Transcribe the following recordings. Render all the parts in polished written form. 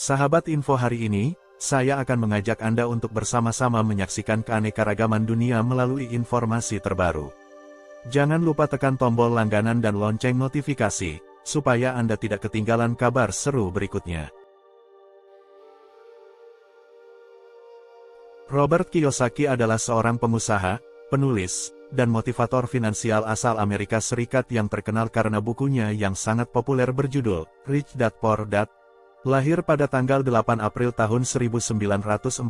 Sahabat info hari ini, saya akan mengajak Anda untuk bersama-sama menyaksikan keanekaragaman dunia melalui informasi terbaru. Jangan lupa tekan tombol langganan dan lonceng notifikasi, supaya Anda tidak ketinggalan kabar seru berikutnya. Robert Kiyosaki adalah seorang pengusaha, penulis, dan motivator finansial asal Amerika Serikat yang terkenal karena bukunya yang sangat populer berjudul Rich Dad Poor Dad. Lahir pada tanggal 8 April tahun 1947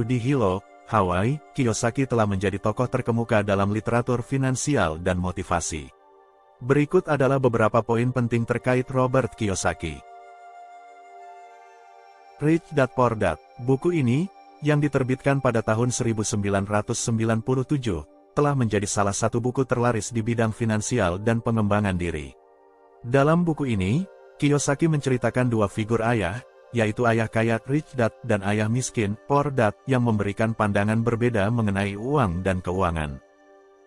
di Hilo, Hawaii, Kiyosaki telah menjadi tokoh terkemuka dalam literatur finansial dan motivasi. Berikut adalah beberapa poin penting terkait Robert Kiyosaki. Rich Dad Poor Dad. Buku ini, yang diterbitkan pada tahun 1997, telah menjadi salah satu buku terlaris di bidang finansial dan pengembangan diri. Dalam buku ini, Kiyosaki menceritakan dua figur ayah, yaitu ayah kaya Rich Dad dan ayah miskin Poor Dad yang memberikan pandangan berbeda mengenai uang dan keuangan.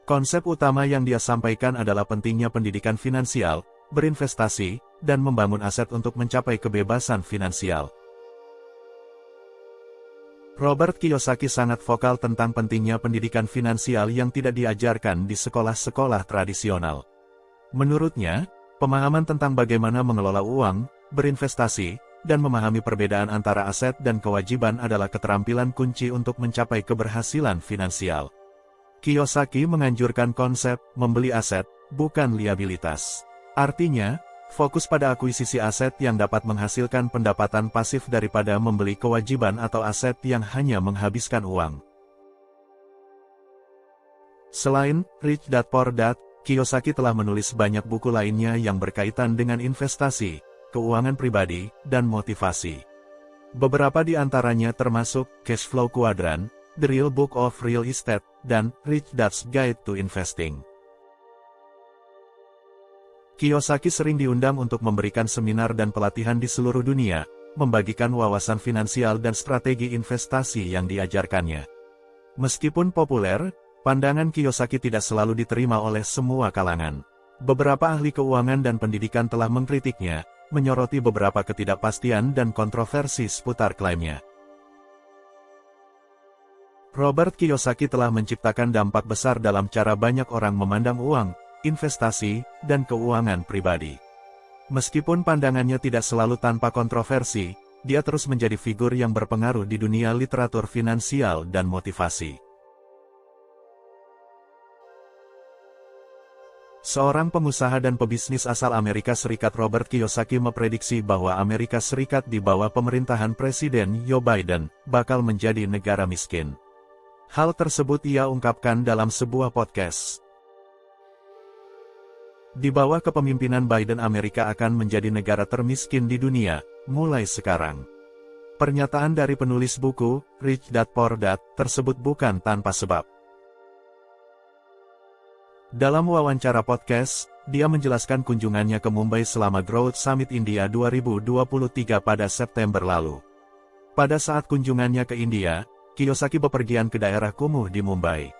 Konsep utama yang dia sampaikan adalah pentingnya pendidikan finansial, berinvestasi, dan membangun aset untuk mencapai kebebasan finansial. Robert Kiyosaki sangat vokal tentang pentingnya pendidikan finansial yang tidak diajarkan di sekolah-sekolah tradisional. Menurutnya, pemahaman tentang bagaimana mengelola uang, berinvestasi, dan memahami perbedaan antara aset dan kewajiban adalah keterampilan kunci untuk mencapai keberhasilan finansial. Kiyosaki menganjurkan konsep membeli aset, bukan liabilitas. Artinya, fokus pada akuisisi aset yang dapat menghasilkan pendapatan pasif daripada membeli kewajiban atau aset yang hanya menghabiskan uang. Selain Rich Dad Poor Dad, Kiyosaki telah menulis banyak buku lainnya yang berkaitan dengan investasi, keuangan pribadi, dan motivasi. Beberapa di antaranya termasuk Cash Flow Quadrant, The Real Book of Real Estate, dan Rich Dad's Guide to Investing. Kiyosaki sering diundang untuk memberikan seminar dan pelatihan di seluruh dunia, membagikan wawasan finansial dan strategi investasi yang diajarkannya. Meskipun populer, pandangan Kiyosaki tidak selalu diterima oleh semua kalangan. Beberapa ahli keuangan dan pendidikan telah mengkritiknya, menyoroti beberapa ketidakpastian dan kontroversi seputar klaimnya. Robert Kiyosaki telah menciptakan dampak besar dalam cara banyak orang memandang uang, investasi, dan keuangan pribadi. Meskipun pandangannya tidak selalu tanpa kontroversi, dia terus menjadi figur yang berpengaruh di dunia literatur finansial dan motivasi. Seorang pengusaha dan pebisnis asal Amerika Serikat Robert Kiyosaki memprediksi bahwa Amerika Serikat di bawah pemerintahan Presiden Joe Biden bakal menjadi negara miskin. Hal tersebut ia ungkapkan dalam sebuah podcast. Di bawah kepemimpinan Biden, Amerika akan menjadi negara termiskin di dunia, mulai sekarang. Pernyataan dari penulis buku, Rich Dad Poor Dad, tersebut bukan tanpa sebab. Dalam wawancara podcast, dia menjelaskan kunjungannya ke Mumbai selama Growth Summit India 2023 pada September lalu. Pada saat kunjungannya ke India, Kiyosaki bepergian ke daerah kumuh di Mumbai.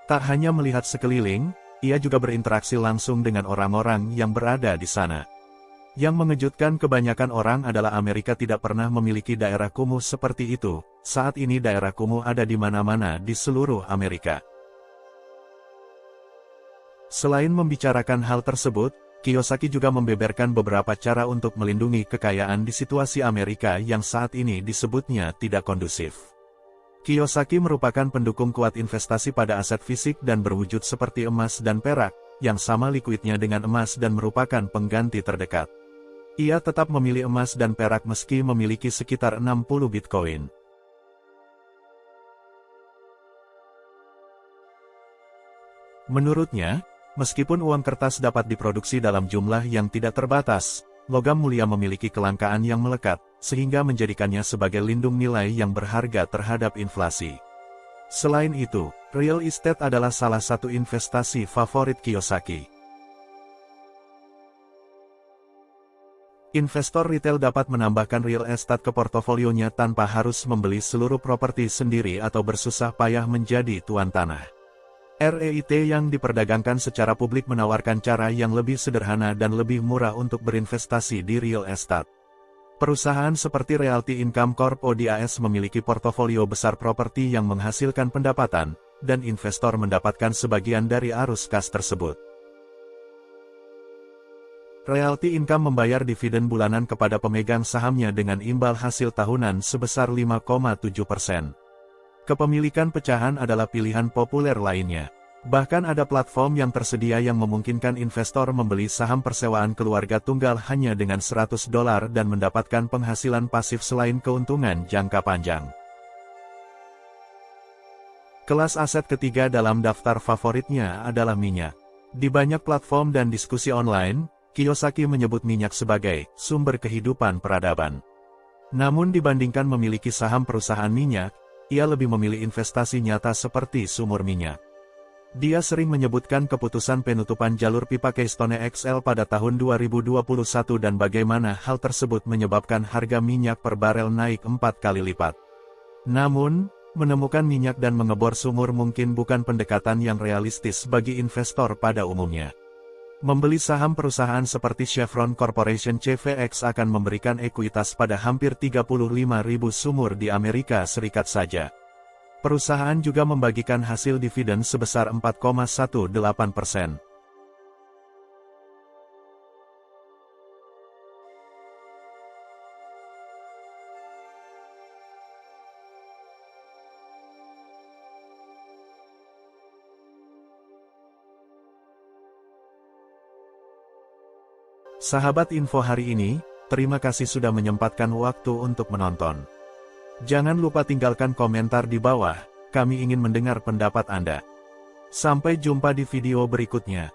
Tak hanya melihat sekeliling, ia juga berinteraksi langsung dengan orang-orang yang berada di sana. Yang mengejutkan kebanyakan orang adalah Amerika tidak pernah memiliki daerah kumuh seperti itu. Saat ini daerah kumuh ada di mana-mana di seluruh Amerika. Selain membicarakan hal tersebut, Kiyosaki juga membeberkan beberapa cara untuk melindungi kekayaan di situasi Amerika yang saat ini disebutnya tidak kondusif. Kiyosaki merupakan pendukung kuat investasi pada aset fisik dan berwujud seperti emas dan perak, yang sama likuidnya dengan emas dan merupakan pengganti terdekat. Ia tetap memilih emas dan perak meski memiliki sekitar 60 Bitcoin. Menurutnya, meskipun uang kertas dapat diproduksi dalam jumlah yang tidak terbatas, logam mulia memiliki kelangkaan yang melekat, sehingga menjadikannya sebagai lindung nilai yang berharga terhadap inflasi. Selain itu, real estate adalah salah satu investasi favorit Kiyosaki. Investor retail dapat menambahkan real estate ke portofolionya tanpa harus membeli seluruh properti sendiri atau bersusah payah menjadi tuan tanah. REIT yang diperdagangkan secara publik menawarkan cara yang lebih sederhana dan lebih murah untuk berinvestasi di real estate. Perusahaan seperti Realty Income Corp (ODAS) memiliki portofolio besar properti yang menghasilkan pendapatan, dan investor mendapatkan sebagian dari arus kas tersebut. Realty Income membayar dividen bulanan kepada pemegang sahamnya dengan imbal hasil tahunan sebesar 5,7%. Kepemilikan pecahan adalah pilihan populer lainnya. Bahkan ada platform yang tersedia yang memungkinkan investor membeli saham persewaan keluarga tunggal hanya dengan $100 dan mendapatkan penghasilan pasif selain keuntungan jangka panjang. Kelas aset ketiga dalam daftar favoritnya adalah minyak. Di banyak platform dan diskusi online, Kiyosaki menyebut minyak sebagai sumber kehidupan peradaban. Namun dibandingkan memiliki saham perusahaan minyak, ia lebih memilih investasi nyata seperti sumur minyak. Dia sering menyebutkan keputusan penutupan jalur pipa Keystone XL pada tahun 2021 dan bagaimana hal tersebut menyebabkan harga minyak per barel naik 4 kali lipat. Namun, menemukan minyak dan mengebor sumur mungkin bukan pendekatan yang realistis bagi investor pada umumnya. Membeli saham perusahaan seperti Chevron Corporation (CVX) akan memberikan ekuitas pada hampir 35.000 sumur di Amerika Serikat saja. Perusahaan juga membagikan hasil dividen sebesar 4,18%. Sahabat info hari ini, terima kasih sudah menyempatkan waktu untuk menonton. Jangan lupa tinggalkan komentar di bawah, kami ingin mendengar pendapat Anda. Sampai jumpa di video berikutnya.